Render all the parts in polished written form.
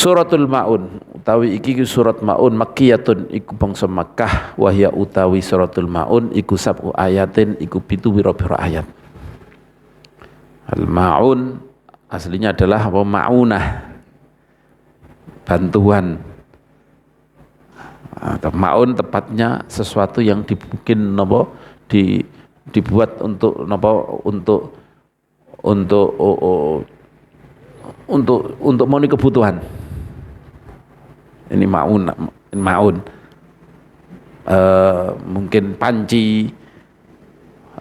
Suratul Maun utawi iki surat Maun makkiyatun iku bangsa Makkah, wahya utawi suratul Maun iku sab'u ayatin iku 7 pira-pira ayat. Al Maun aslinya adalah apa? Maunah, bantuan. Atau maun tepatnya sesuatu yang dibikin napa dibuat untuk napa untuk memenuhi kebutuhan. Ini maun. Mungkin panci,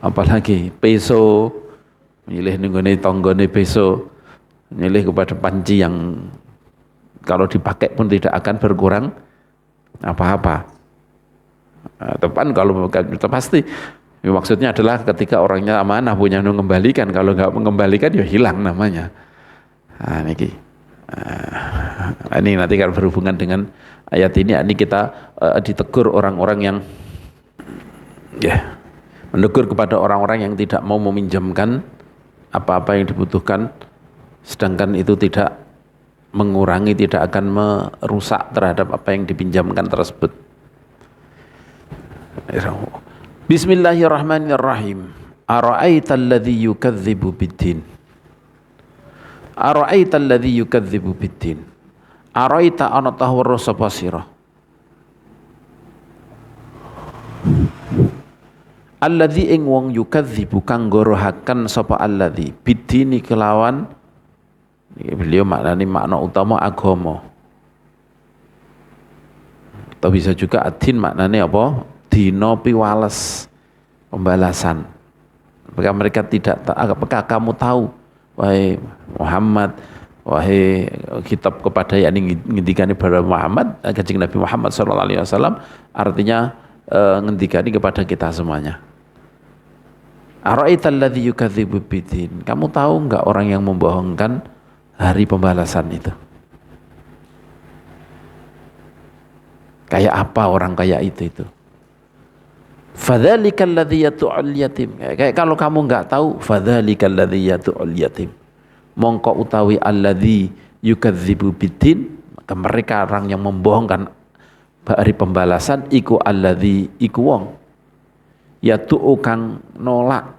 apalagi peso, milih nenggone tonggone peso, milih kepada panci yang kalau dipakai pun tidak akan berkurang apa-apa. Tepan kalau itu pasti. Maksudnya adalah ketika orangnya amanah punya mengembalikan, kalau nggak mengembalikan ya hilang namanya. Nah, ini nanti kalau berhubungan dengan ayat ini kita ditegur orang-orang yang menegur kepada orang-orang yang tidak mau meminjamkan apa-apa yang dibutuhkan, sedangkan itu tidak mengurangi, tidak akan merusak terhadap apa yang dipinjamkan tersebut. Bismillahirrahmanirrahim. Ara'aital ladzi yukadzibu biddin. Ara'aital ladzi yukadzibu biddin. Ara'aita ana tahwara sapa sira. Alladzi ing wong yukadzibu kang gorohaken sapa alladzi biddini kelawan beliau makna utama agama. Atau bisa juga adin maknanya apa? Dino piwales, pembalasan. Apakah mereka tidak apakah kamu tahu wahai Muhammad, wahai kitab kepada yakni ngendikane kepada Muhammad, kanjeng Nabi Muhammad sallallahu alaihi wasallam, artinya ngendikani kepada kita semuanya. Ara'aital ladzi yukadzibu biddin. Kamu tahu enggak orang yang membohongkan hari pembalasan itu? Kayak apa orang kayak itu? Fadzalikal ladzi yatu'ul yatim. Kayak kalau kamu enggak tahu, fadzalikal ladzi yatu'ul yatim. Mongko utawi alladzi yukadzibu biddin, maka mereka orang yang membohongkan hari pembalasan iku alladzi iku wong yatu'u kang nolak,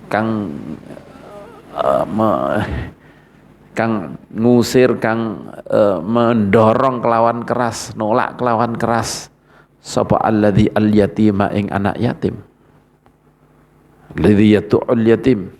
kang kang ngusir, kang mendorong kelawan keras, nolak kelawan keras sapa alladzi al yatima ing anak yatim. Alladzi yatu'ul yatim.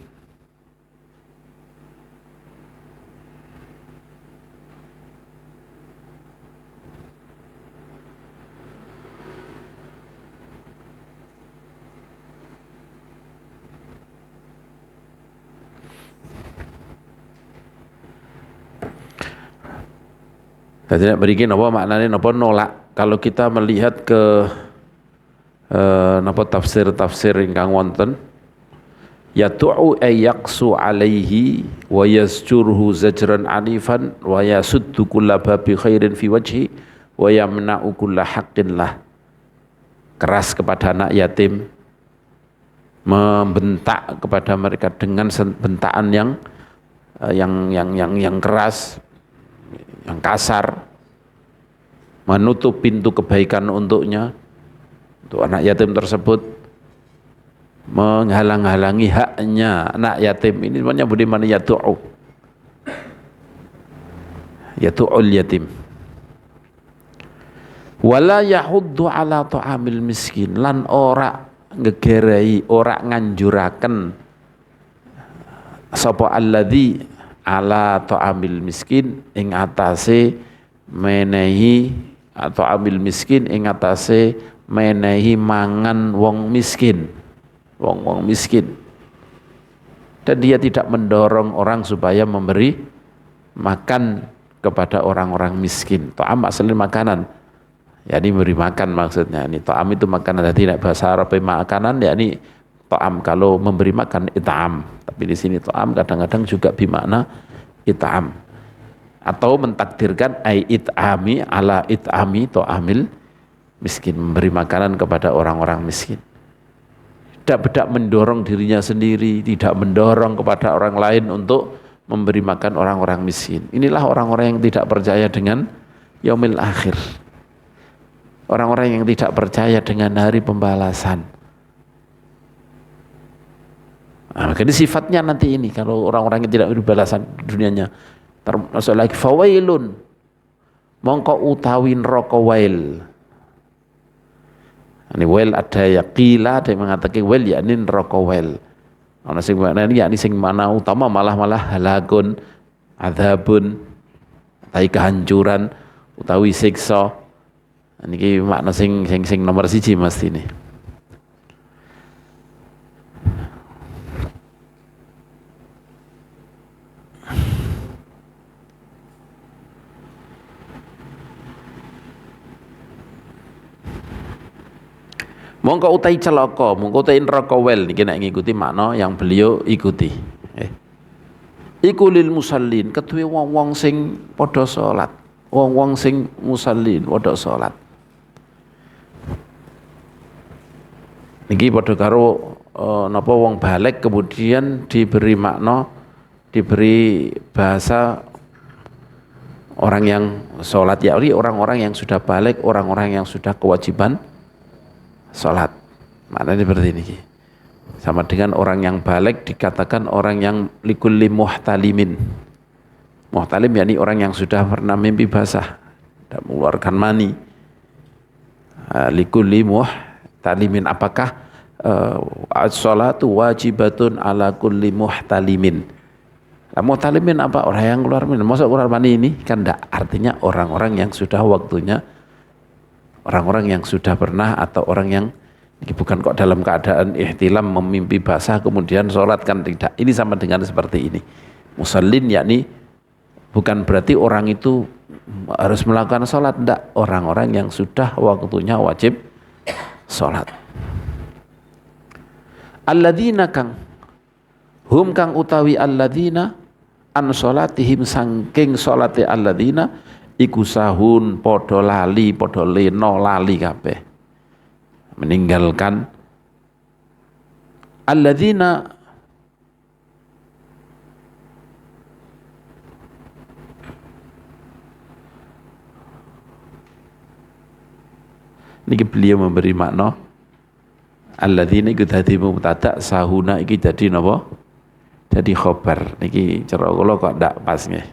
Tidak berikan apa maknanya apa nolak. Kalau kita melihat ke tafsir ingkang wonten, yatu'u ayyaqsu alaihi wa yasjurhu zajran anifan wa yasuddu kulla babi khairin fi wajhi wa yamna'u kulla haqqin lah. Keras kepada anak yatim, membentak kepada mereka dengan bentaan yang keras, yang kasar, menutup pintu kebaikan untuknya, untuk anak yatim tersebut, menghalang-halangi haknya anak yatim. Ini semuanya budiman yatu'ul yatim. Wala yahuddu ala ta'amil miskin, lan ora ngegerai, ora nganjuraken sapa alladzi ala ta'amil miskin ing atase menehi atau amil miskin ing atase menehi mangan wong miskin, wong miskin, dan dia tidak mendorong orang supaya memberi makan kepada orang-orang miskin. Ta'am asli makanan, yakni memberi makan maksudnya. Ini ta'am itu makanan, jadi tidak bahasa Arab makanan, yakni ta'am kalau memberi makan it'am. Tapi di sini ta'am kadang-kadang juga bermakna it'am, atau mentakdirkan ai it'ami ala it'ami ta'amil miskin, memberi makanan kepada orang-orang miskin. Tidak mendorong dirinya sendiri, tidak mendorong kepada orang lain untuk memberi makan orang-orang miskin. Inilah orang-orang yang tidak percaya dengan yaumil akhir. Orang-orang yang tidak percaya dengan hari pembalasan. Nah, jadi sifatnya nanti ini kalau orang-orang yang tidak beri balasan dunianya. Termasuk lagi fawailun, mongko utawi neraka wail. Ini wail ada ya qila, ada yang mengatakan wail yakni neraka wail. Ana sing maknane yakni sing mana utama malah halakun, adzabun, utawi kehancuran, utawi siksa. Niki makna sing nomor 1 mesti ini. Mongko utai celaka, mongko utai neraka wel niki nek ngikuti makna yang beliau ikuti. Iku lil musallin, keduwe wong-wong sing padha salat. Wong-wong sing musallin padha salat. Niki padha karo napa wong balik kemudian diberi makna, diberi bahasa orang yang salat, yakni orang-orang yang sudah balik, orang-orang yang sudah kewajiban sholat. Maknanya seperti ini. Sama dengan orang yang balik dikatakan orang yang likulli muhtalimin. Muhtalim yakni orang yang sudah pernah mimpi basah dan mengeluarkan mani. Likulli muhtalimin, apakah as-sholatu wajibatun ala kulli muhtalimin. Muhtalimin apa? Orang yang keluar mani. Masuk keluar mani ini kan enggak, artinya orang-orang yang sudah waktunya, orang-orang yang sudah pernah, atau orang yang bukan kok dalam keadaan ihtilam memimpi basah kemudian sholat, kan tidak. Ini sama dengan seperti ini. Musallin yakni bukan berarti orang itu harus melakukan sholat, tidak. Orang-orang yang sudah waktunya wajib sholat. Alladzina kang hum kang utawi alladzina an sholatihim sangking sholati alladzina iku sahun podo lali, podo leno lali kabeh, meninggalkan. Alladzina niki beliau memberi makna alladzina iku dadi mubtada, sahuna iki dadi napa? Jadi khobar. Niki cara kula kok ndak pas nggih.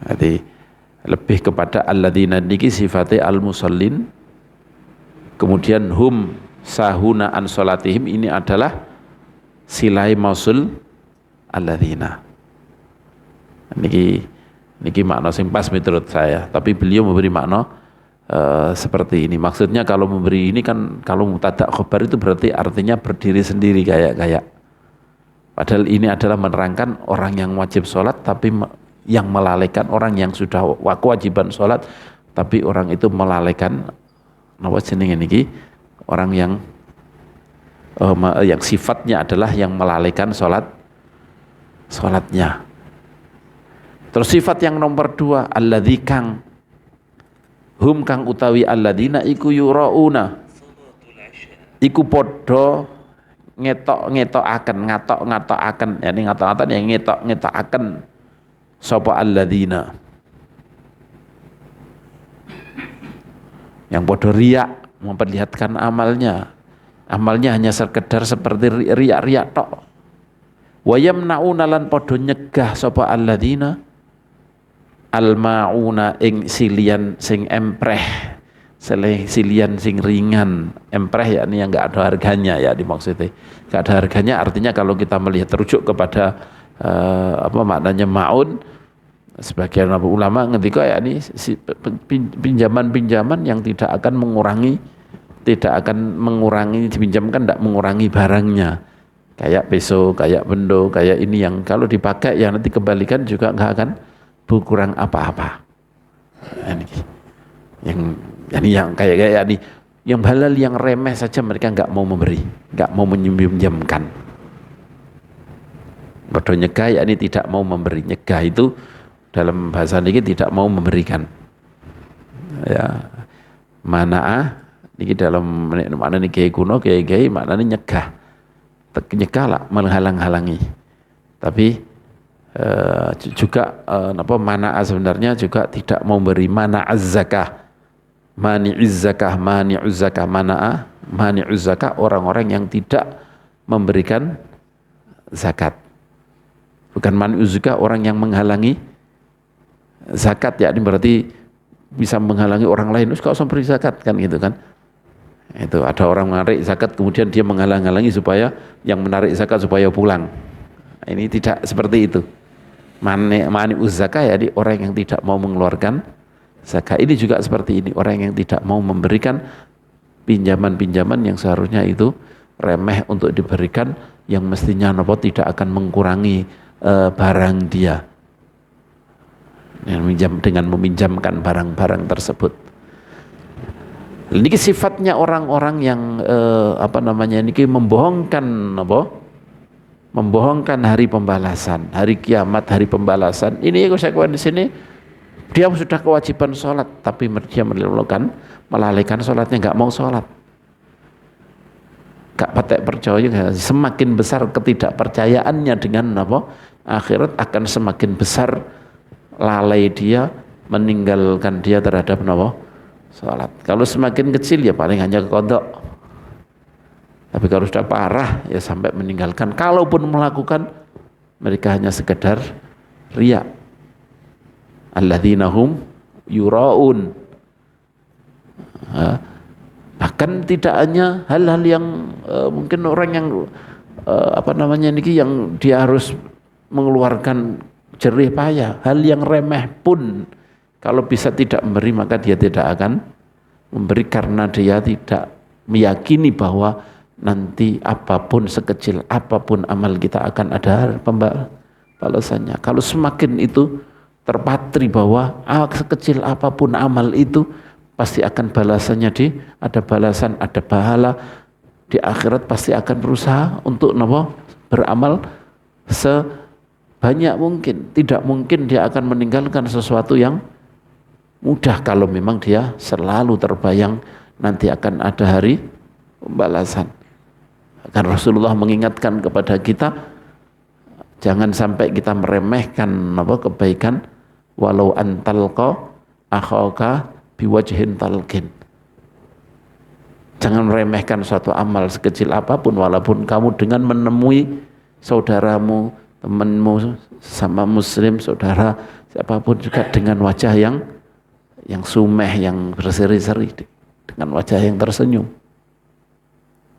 Jadi lebih kepada alladzina niki sifatnya al-musallin, kemudian hum sahuna an sholatihim ini adalah silai mausul alladzina. Niki makna sing pas menurut saya, tapi beliau memberi makna seperti ini. Maksudnya kalau memberi ini kan, kalau mubtada khobar itu berarti artinya berdiri sendiri kayak padahal ini adalah menerangkan orang yang wajib sholat tapi yang melalaikan, orang yang sudah kewajiban sholat tapi orang itu melalaikan napa jenenge niki, orang yang sifatnya adalah yang melalaikan sholatnya. Terus sifat yang nomor 2, alladzi kang hum kang utawi alladzina iku yurauna, iku podo ngatok-ngatokaken, yakni ngatok-ngatok yang ngetokaken sapa alladzina, yang podo riak, memperlihatkan amalnya hanya sekedar seperti riak-riak tok. Wa yamnauna lan podo nyegah sapa alladzina al-ma'una ing silian sing empreh, silian sing ringan. Empreh yakni yang enggak ada harganya, ya dimaksudnya enggak ada harganya, artinya kalau kita melihat terujuk kepada apa maknanya ma'un, sebagian ulama ngendika yakni pinjaman-pinjaman yang tidak akan mengurangi dipinjamkan, tidak mengurangi barangnya, kayak peso, kayak bendo, kayak ini yang kalau dipakai ya nanti kembalikan juga enggak akan berkurang apa-apa. Yang kayak ini, yang halal, yang remeh saja mereka nggak mau memberi, nggak mau meminjamkan. Padha nyegah yakni tidak mau memberi. Nyegah itu dalam bahasa niki tidak mau memberikan. Ya, mana'ah niki dalam mana niki kuno kiai-kiai maknanya nyegah. Nyegah lah, menghalang-halangi. Tapi juga mana'a sebenarnya juga tidak memberi mana'az zakah. Mani'iz zakah, mani'uz zakah, mana'a, mani'uz zakah orang-orang yang tidak memberikan zakat. Bukan mani'uz zakah orang yang menghalangi zakat, ya ini berarti bisa menghalangi orang lain, terus kau usah beri zakat kan gitu kan. Itu ada orang menarik zakat kemudian dia menghalang-halangi supaya yang menarik zakat supaya pulang. Ini tidak seperti itu. Mani'uz zakah ya orang yang tidak mau mengeluarkan zakat. Ini juga seperti ini, orang yang tidak mau memberikan pinjaman-pinjaman yang seharusnya itu remeh untuk diberikan, yang mestinya tidak akan mengurangi barang dia dengan meminjamkan barang-barang tersebut. Ini sifatnya orang-orang yang ini membohongkan hari pembalasan, hari kiamat, hari pembalasan. Ini konsekuensi di sini. Dia sudah kewajiban sholat, tapi dia melalaikan sholatnya, nggak mau sholat, nggak patek percaya. Semakin besar ketidakpercayaannya dengan akhirat, akan semakin besar lalai dia, meninggalkan dia terhadap sholat. Kalau semakin kecil ya paling hanya kodok. Tapi kalau sudah parah ya sampai meninggalkan. Kalaupun melakukan, mereka hanya sekedar riya. Alladzina hum yura'un. Bahkan tidak hanya hal-hal yang mungkin orang yang yang dia harus mengeluarkan jerih payah, hal yang remeh pun kalau bisa tidak memberi, maka dia tidak akan memberi karena dia tidak meyakini bahwa nanti apapun, sekecil apapun amal kita akan ada balasannya. Kalau semakin itu terpatri bahwa sekecil apapun amal itu pasti akan balasannya, ada balasan, ada pahala di akhirat, pasti akan berusaha untuk beramal sebanyak mungkin. Tidak mungkin dia akan meninggalkan sesuatu yang mudah kalau memang dia selalu terbayang nanti akan ada hari pembalasan. Kan Rasulullah mengingatkan kepada kita, jangan sampai kita meremehkan kebaikan, walau antalqa akhaka biwajhin talqin. Jangan meremehkan suatu amal sekecil apapun, walaupun kamu dengan menemui saudaramu, temanmu sama muslim, saudara siapapun juga dengan wajah yang sumeh, yang berseri-seri, dengan wajah yang tersenyum.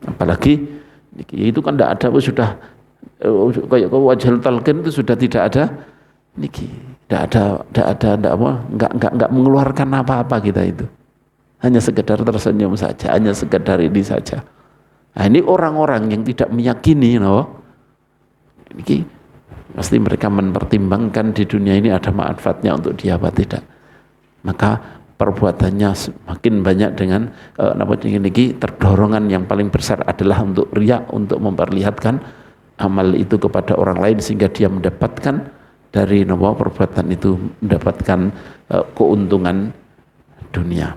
Apalagi itu kan tidak ada, sudah kayak wajah talqin itu sudah tidak ada niki, enggak mengeluarkan apa-apa kita itu, hanya sekedar tersenyum saja, hanya sekedar ini saja. Nah, ini orang-orang yang tidak meyakini niki, pasti mereka mempertimbangkan di dunia ini ada manfaatnya untuk dia apa tidak, maka perbuatannya semakin banyak dengan niki. Terdorongan yang paling besar adalah untuk riya, untuk memperlihatkan amal itu kepada orang lain sehingga dia mendapatkan dari perbuatan itu, mendapatkan keuntungan dunia.